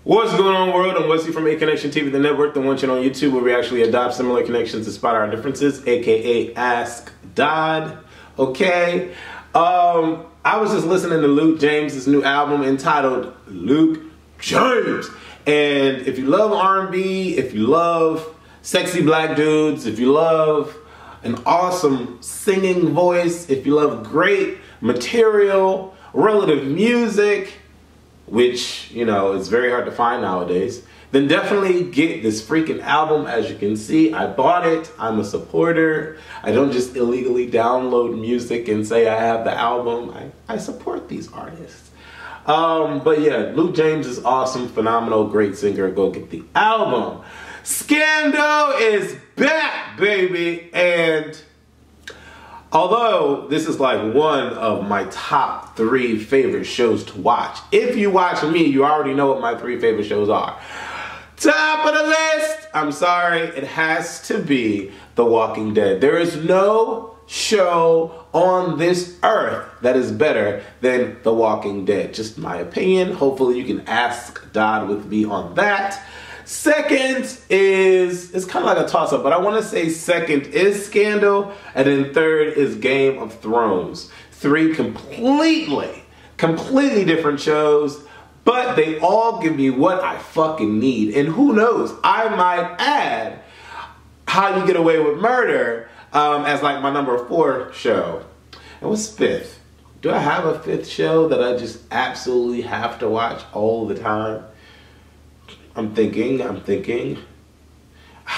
What's going on, world? I'm Wesley from A Connection TV, the network, the one channel on YouTube where we actually adopt similar connections to spot our differences, aka Ask Dodd. Okay, I was just listening to Luke James' new album entitled Luke James, and if you love R&B, if you love sexy black dudes, if you love an awesome singing voice, if you love great material, relative music, which, you know, is very hard to find nowadays, then definitely get this freaking album. As you can see, I bought it. I'm a supporter. I don't just illegally download music and say I have the album. I support these artists. But yeah, Luke James is awesome, phenomenal, great singer. Go get the album. Scandal is back, baby. And although this is like one of my top 3 favorite shows to watch, if you watch me, you already know what my 3 favorite shows are. Top of the list, I'm sorry, it has to be The Walking Dead. There is no show on this earth that is better than The Walking Dead. Just my opinion. Hopefully you can ask Dodd with me on that. Second is, it's kind of like a toss-up, but I want to say second is Scandal, and then third is Game of Thrones. 3 completely different shows, but they all give me what I fucking need. And who knows, I might add How You Get Away with Murder as like my number 4 show. And what's 5th? Do I have a 5th show that I just absolutely have to watch all the time? I'm thinking. I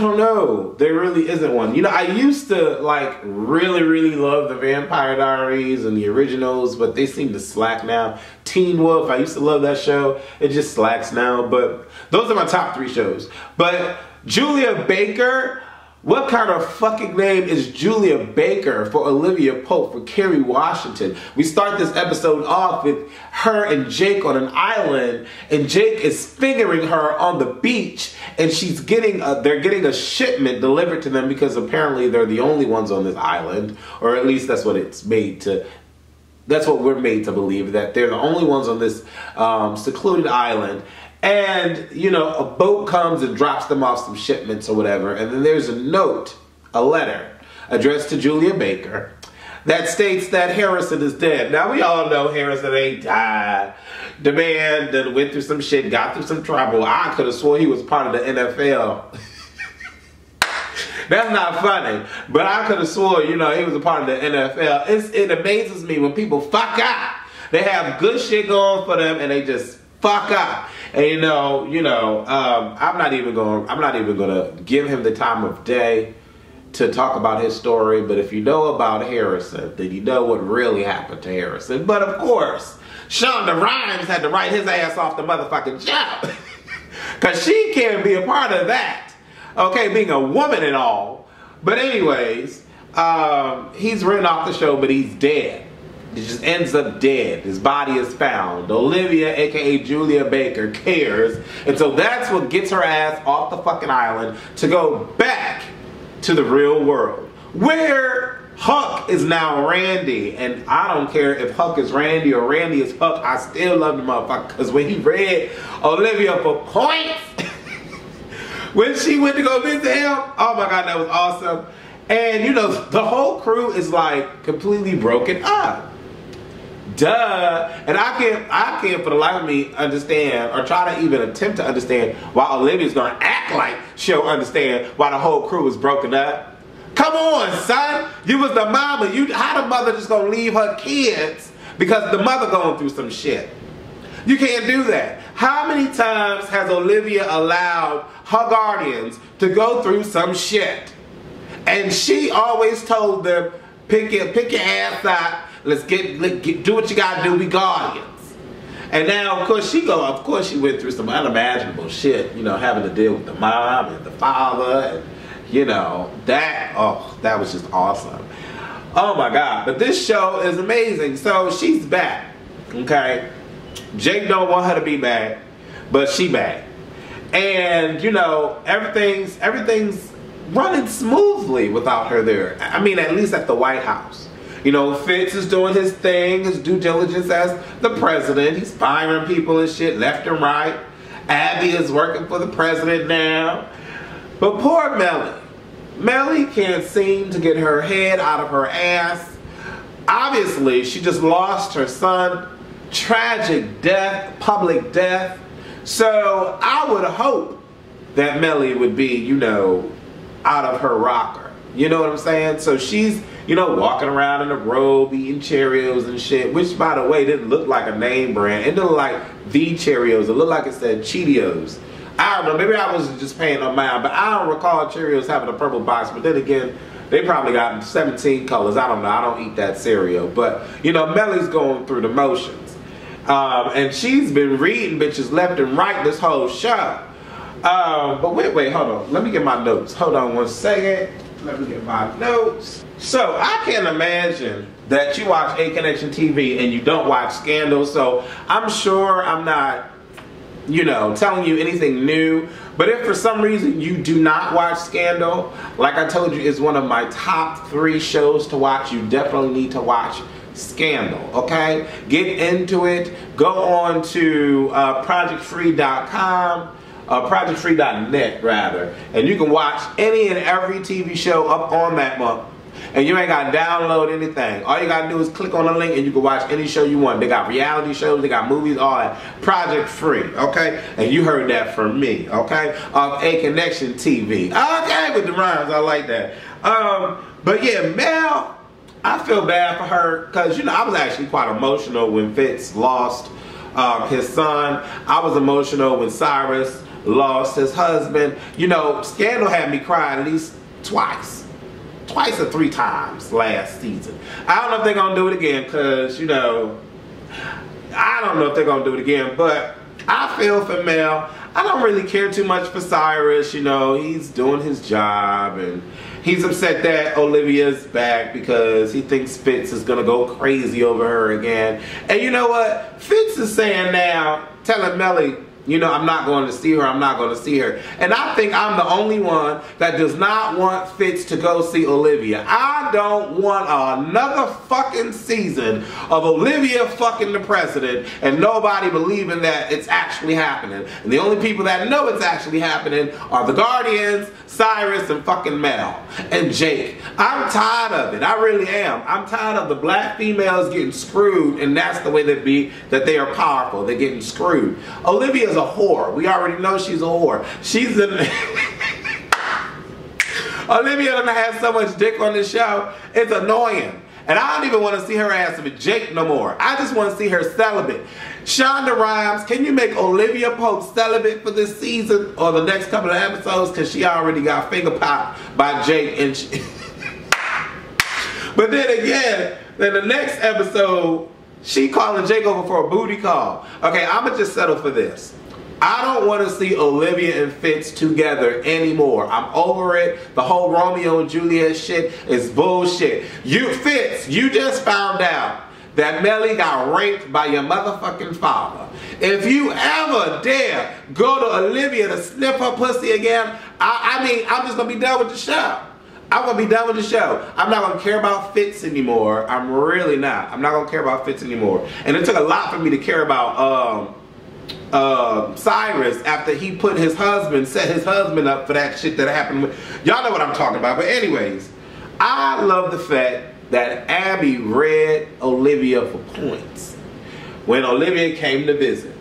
don't know. There really isn't one. You know, I used to like really love the Vampire Diaries and the originals, but they seem to slack now. Teen Wolf, I used to love that show. It just slacks now, but those are my top 3 shows. But Julia Baker, what kind of fucking name is Julia Baker for Olivia Pope, for Kerry Washington? We start this episode off with her and Jake on an island, and Jake is fingering her on the beach, and she's getting they're getting a shipment delivered to them because apparently they're the only ones on this island, or at least that's what it's made to. That's what we're made to believe, that they're the only ones on this secluded island. And, you know, a boat comes and drops them off some shipments or whatever. And then there's a note, a letter, addressed to Julia Baker that states that Harrison is dead. Now, we all know Harrison ain't died. The man that went through some shit, got through some trouble. I could have swore he was part of the NFL. That's not funny. But I could have swore, you know, he was a part of the NFL. It amazes me when people fuck up. They have good shit going for them and they just fuck up. And you know, I'm not even gonna give him the time of day to talk about his story. But if you know about Harrison, then you know what really happened to Harrison. But of course, Shonda Rhimes had to write his ass off the motherfucking job, cause she can't be a part of that. Okay, being a woman and all. But anyways, he's written off the show, but he's dead. He just ends up dead. His body is found. Olivia, aka Julia Baker, cares. And so that's what gets her ass off the fucking island to go back to the real world, where Huck is now Randy. And I don't care if Huck is Randy or Randy is Huck. I still love the motherfucker. Because when he read Olivia for points, when she went to go visit him, oh my God, that was awesome. And you know, the whole crew is like completely broken up. Duh. And I can't for the life of me understand, or try to even attempt to understand, why Olivia's gonna act like she'll understand why the whole crew is broken up. Come on, son. You was the mama. How the mother just gonna leave her kids because the mother going through some shit? You can't do that. How many times has Olivia allowed her guardians to go through some shit? And she always told them, pick your ass up. Let's do what you gotta do. We guardians. And now, of course, she went through some unimaginable shit. You know, having to deal with the mom and the father, and you know that was just awesome. Oh my God! But this show is amazing. So she's back. Okay, Jake don't want her to be back, but she back, and you know everything's running smoothly without her there. I mean, at least at the White House. You know, Fitz is doing his thing, his due diligence as the president. He's firing people and shit left and right. Abby is working for the president now. But poor Melly. Melly can't seem to get her head out of her ass. Obviously, she just lost her son. Tragic death, public death. So I would hope that Melly would be, you know, out of her rocker. You know what I'm saying? So she's, you know, walking around in a robe, eating Cheerios and shit, which, by the way, didn't look like a name brand. It didn't look like the Cheerios. It looked like it said Cheetos. I don't know. Maybe I was just paying no mind, but I don't recall Cheerios having a purple box. But then again, they probably got 17 colors. I don't know. I don't eat that cereal. But, you know, Melly's going through the motions. And she's been reading bitches left and right this whole show. But wait, hold on. Let me get my notes. Hold on one second. Let me get my notes. So I can't imagine that you watch A Connection TV and you don't watch Scandal. So I'm sure I'm not, you know, telling you anything new. But if for some reason you do not watch Scandal, like I told you, it's one of my top 3 shows to watch. You definitely need to watch Scandal, okay? Get into it. Go on to projectfree.com. projectfree.net rather, and you can watch any and every TV show up on that month, and you ain't got to download anything. All you got to do is click on the link and you can watch any show you want. They got reality shows, they got movies, all that. Project Free, okay? And you heard that from me, okay? A Connection TV. Okay, with the rhymes, I like that. But yeah, Mel, I feel bad for her because, you know, I was actually quite emotional when Fitz lost his son. I was emotional when Cyrus lost his husband. You know, Scandal had me cry at least twice or 3 times last season. I don't know if they're gonna do it again because, you know, I don't know if they're gonna do it again, but I feel for Mel. I don't really care too much for Cyrus. You know, he's doing his job and he's upset that Olivia's back because he thinks Fitz is gonna go crazy over her again. And you know what? Fitz is saying now, telling Melly, you know, I'm not going to see her, I'm not going to see her. And I think I'm the only one that does not want Fitz to go see Olivia. I don't want another fucking season of Olivia fucking the president and nobody believing that it's actually happening. And the only people that know it's actually happening are the Guardians, Cyrus, and fucking Mel, and Jake. I'm tired of it. I really am. I'm tired of the black females getting screwed, and that's the way that they are powerful. They're getting screwed. Olivia's a whore. We already know she's a whore. She's an Olivia done had so much dick on this show. It's annoying. And I don't even want to see her ass with Jake no more. I just want to see her celibate. Shonda Rhimes, can you make Olivia Pope celibate for this season or the next couple of episodes? Because she already got finger popped by Jake. And she But then again, then the next episode, she calling Jake over for a booty call. Okay, I'm going to just settle for this. I don't want to see Olivia and Fitz together anymore. I'm over it. The whole Romeo and Juliet shit is bullshit. You, Fitz, you just found out that Melly got raped by your motherfucking father. If you ever dare go to Olivia to sniff her pussy again, I mean, I'm just going to be done with the show. I'm going to be done with the show. I'm not going to care about Fitz anymore. I'm really not. I'm not going to care about Fitz anymore. And it took a lot for me to care about Cyrus after he put his husband, set his husband up for that shit that happened with, y'all know what I'm talking about. But anyways, I love the fact that Abby read Olivia for points when Olivia came to visit.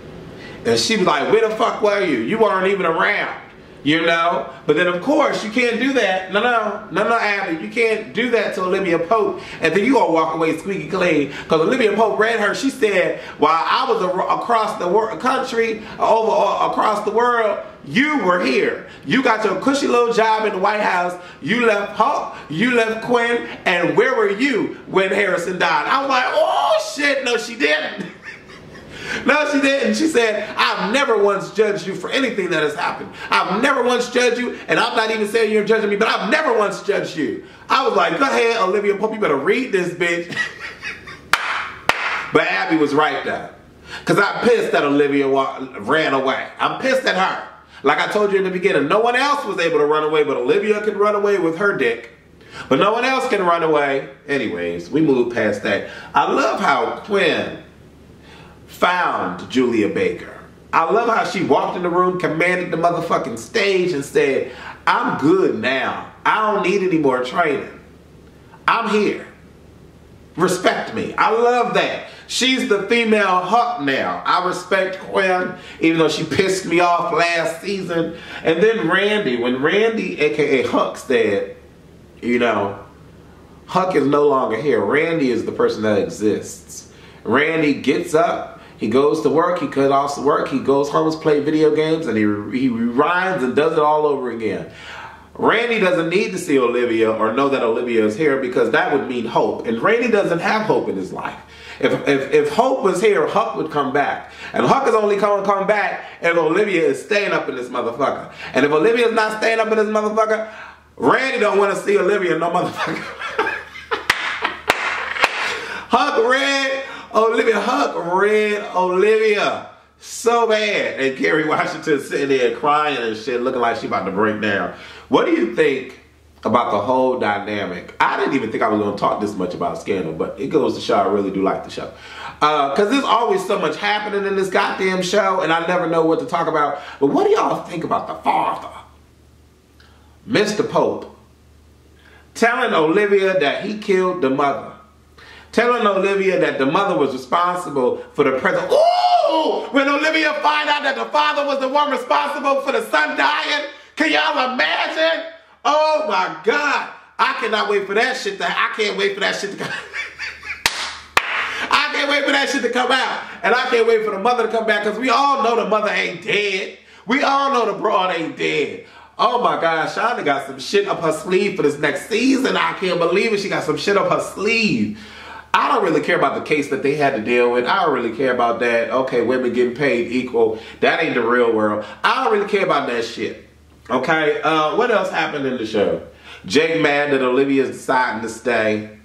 And she was like, where the fuck were you? You weren't even around. You know? But then of course you can't do that. No, Abby, you can't do that to Olivia Pope and then you gonna walk away squeaky clean. Because Olivia Pope read her, she said, while I was across the country, across the world, you were here. You got your cushy little job in the White House. You left Hope, you left Quinn, and where were you when Harrison died? I was like, oh shit, no she didn't. No, she didn't. She said, I've never once judged you for anything that has happened. I've never once judged you, and I'm not even saying you're judging me, but I've never once judged you. I was like, go ahead, Olivia Pope, you better read this, bitch. But Abby was right, though. Because I'm pissed that Olivia ran away. I'm pissed at her. Like I told you in the beginning, no one else was able to run away, but Olivia could run away with her dick. But no one else can run away. Anyways, we moved past that. I love how Quinn found Julia Baker. I love how she walked in the room, commanded the motherfucking stage, and said, I'm good now. I don't need any more training. I'm here. Respect me. I love that. She's the female Huck now. I respect Quinn, even though she pissed me off last season. And then Randy, when Randy, aka Huck, said, you know, Huck is no longer here. Randy is the person that exists. Randy gets up, he goes to work, he cuts off work, he goes home and plays video games, and he rewinds and does it all over again. Randy doesn't need to see Olivia or know that Olivia is here, because that would mean hope. And Randy doesn't have hope in his life. If Hope was here, Huck would come back. And Huck is only going to come back if Olivia is staying up in this motherfucker. And if Olivia is not staying up in this motherfucker, Randy don't want to see Olivia no motherfucker. Huck read Olivia so bad. And Kerry Washington sitting there crying and shit, looking like she about to break down. What do you think about the whole dynamic? I didn't even think I was going to talk this much about Scandal, but it goes to show I really do like the show. Because there's always so much happening in this goddamn show, and I never know what to talk about. But what do y'all think about the father, Mr. Pope, telling Olivia that he killed the mother? Telling Olivia that the mother was responsible for the present. Ooh! When Olivia find out that the father was the one responsible for the son dying, can y'all imagine? Oh my God. I cannot wait for that shit to, I can't wait for that shit to come. I can't wait for that shit to come out. And I can't wait for the mother to come back, because we all know the mother ain't dead. We all know the broad ain't dead. Oh my God, Shonda got some shit up her sleeve for this next season. I can't believe it. She got some shit up her sleeve. I don't really care about the case that they had to deal with. I don't really care about that. Okay, women getting paid equal. That ain't the real world. I don't really care about that shit. Okay, what else happened in the show? Jake mad that Olivia's deciding to stay.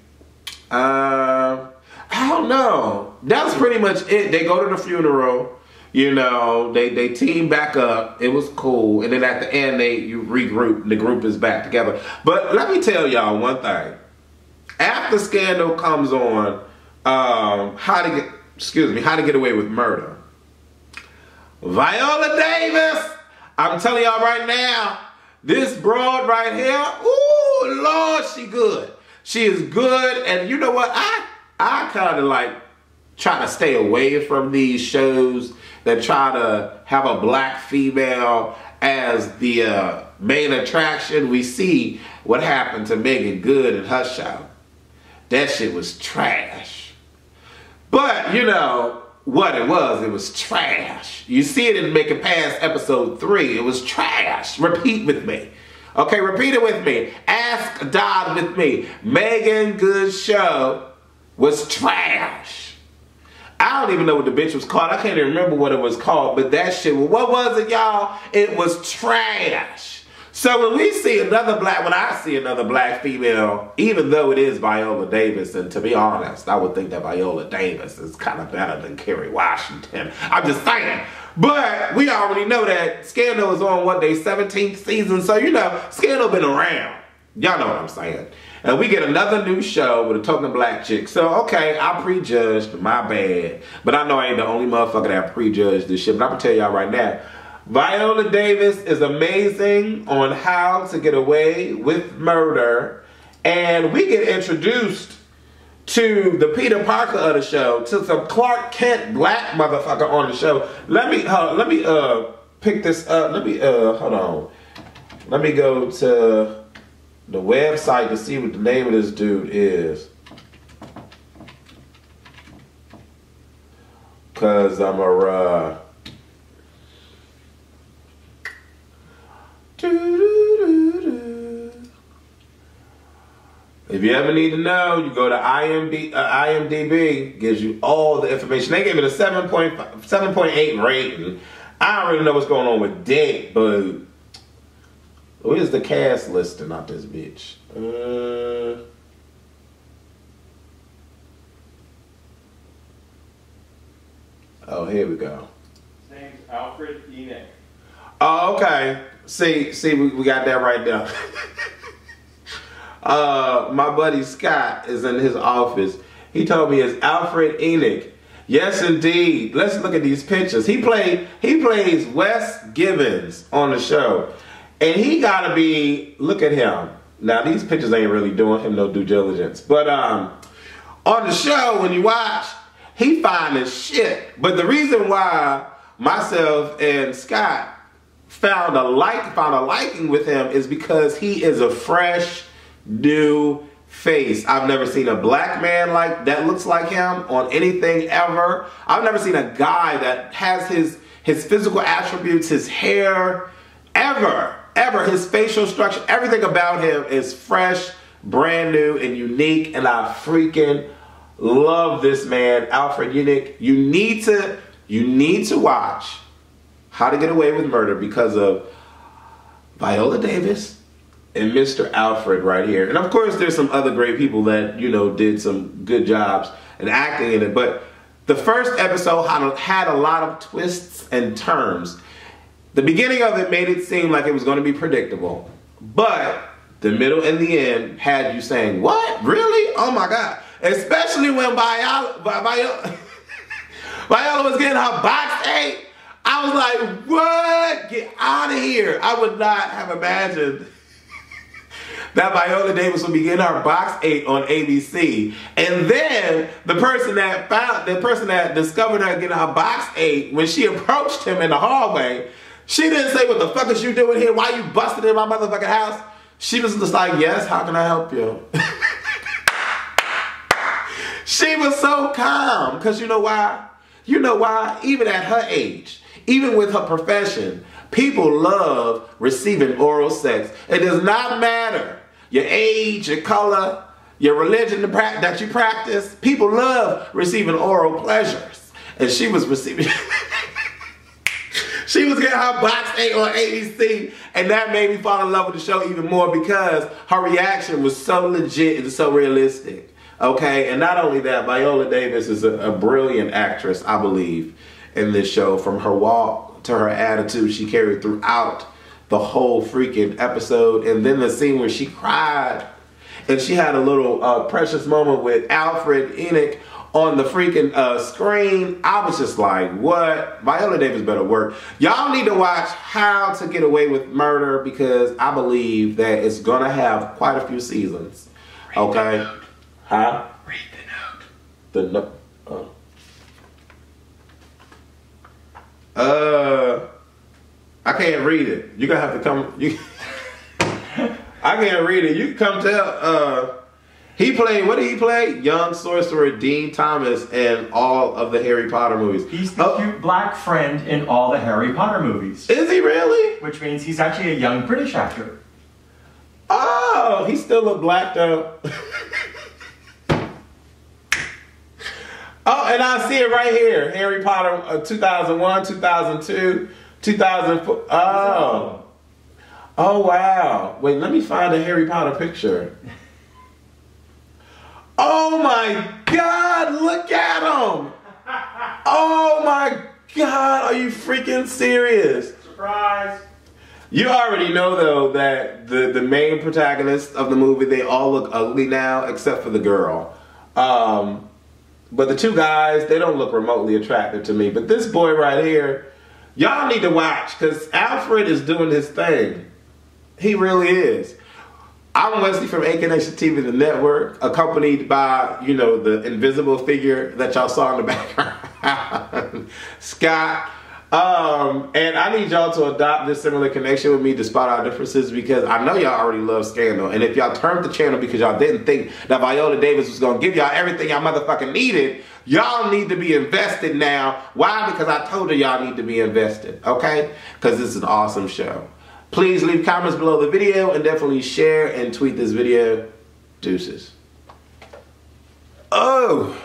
I don't know. That was pretty much it. They go to the funeral. You know, they team back up. It was cool. And then at the end, you regroup. The group is back together. But let me tell y'all one thing. After Scandal comes on, How to Get Away with Murder, Viola Davis, I'm telling y'all right now, this broad right here, ooh, Lord, she good. She is good, and you know what? I kind of like try to stay away from these shows that try to have a black female as the main attraction. We see what happened to Megan Good in her show. That shit was trash. But, you know, what it was trash. You see it in Make It Past episode 3. It was trash. Repeat with me. Okay, repeat it with me. Ask Dodd with me. Megan Good's show was trash. I don't even know what the bitch was called. I can't even remember what it was called. But that shit, what was it, y'all? It was trash. So when I see another black female, even though it is Viola Davis, and to be honest, I would think that Viola Davis is kind of better than Kerry Washington. I'm just saying. But we already know that Scandal is on, what, their 17th season. So, you know, Scandal been around. Y'all know what I'm saying. And we get another new show with a token black chick. So, okay, I prejudged, my bad. But I know I ain't the only motherfucker that prejudged this shit. But I'm going to tell y'all right now, Viola Davis is amazing on How to Get Away with Murder. And we get introduced to the Peter Parker of the show, to some Clark Kent black motherfucker on the show. Let me pick this up. Hold on. Let me go to the website to see what the name of this dude is. Cause I'm a If you ever need to know, you go to IMDb, gives you all the information. They gave it a 7.8 rating. I don't really know what's going on with Dick, but where's the cast listing on this bitch? Oh, here we go. His name's Alfred Enoch. Oh, okay. See, we got that right there. My buddy Scott is in his office. He told me it's Alfred Enoch. Yes, indeed. Let's look at these pictures. He plays Wes Gibbons on the show. And he gotta be, look at him. Now these pictures ain't really doing him no due diligence. But on the show, when you watch, he fine as shit. But the reason why myself and Scott found a liking with him is because he is a fresh, new face. I've never seen a black man that looks like him on anything ever. I've never seen a guy that has his physical attributes, his hair, ever. His facial structure, everything about him is fresh, brand new, and unique. And I freaking love this man, Alfred Enoch. You need to watch How to Get Away with Murder because of Viola Davis and Mr. Alfred right here. And of course, there's some other great people that, did some good jobs in acting in it. But the first episode had a lot of twists and turns. The beginning of it made it seem like it was going to be predictable. But the middle and the end had you saying, what? Really? Oh my God. Especially when Viola was getting her box 8. I was like, what? Get out of here. I would not have imagined that Viola Davis would be getting her box 8 on ABC. And then the person that discovered her getting her box 8, when she approached him in the hallway, she didn't say, what the fuck is you doing here? Why you busted in my motherfucking house? She was just like, yes, how can I help you? She was so calm. Because you know why? You know why? Even at her age, even with her profession, people love receiving oral sex. It does not matter your age, your color, your religion that you practice. People love receiving oral pleasures. And she was receiving... She was getting her box 8 on ABC, and that made me fall in love with the show even more because her reaction was so legit and so realistic. Okay, and not only that, Viola Davis is a brilliant actress, I believe, in this show. From her walk to her attitude, she carried throughout the whole freaking episode. And then the scene where she cried, and she had a little precious moment with Alfred Enoch on the freaking screen. I was just like, what? Viola Davis better work. Y'all need to watch How to Get Away with Murder because I believe that it's gonna have quite a few seasons. Okay? The note. Huh? Read the note. The note? I can't read it. You're gonna have to come. I can't read it. You can come tell. He played, what did he play? Young sorcerer Dean Thomas in all of the Harry Potter movies. He's the cute black friend in all the Harry Potter movies. Is he really? Which means he's actually a young British actor. Oh, he still look black though. Oh, and I see it right here. Harry Potter 2001, 2002, 2004. Oh. Oh, wow. Wait, let me find a Harry Potter picture. Oh my God, look at him! Oh my God, are you freaking serious? Surprise! You already know though that the main protagonists of the movie, they all look ugly now except for the girl. But the two guys, they don't look remotely attractive to me. But this boy right here, y'all need to watch because Alfred is doing his thing. He really is. I'm Wesley from AK Nation TV, the network, accompanied by, you know, the invisible figure that y'all saw in the background, Scott. And I need y'all to adopt this similar connection with me despite our differences because I know y'all already love Scandal. And if y'all turned the channel because y'all didn't think that Viola Davis was going to give y'all everything y'all motherfucking needed, y'all need to be invested now. Why? Because I told you y'all need to be invested, okay? Because this is an awesome show. Please leave comments below the video and definitely share and tweet this video. Deuces. Oh!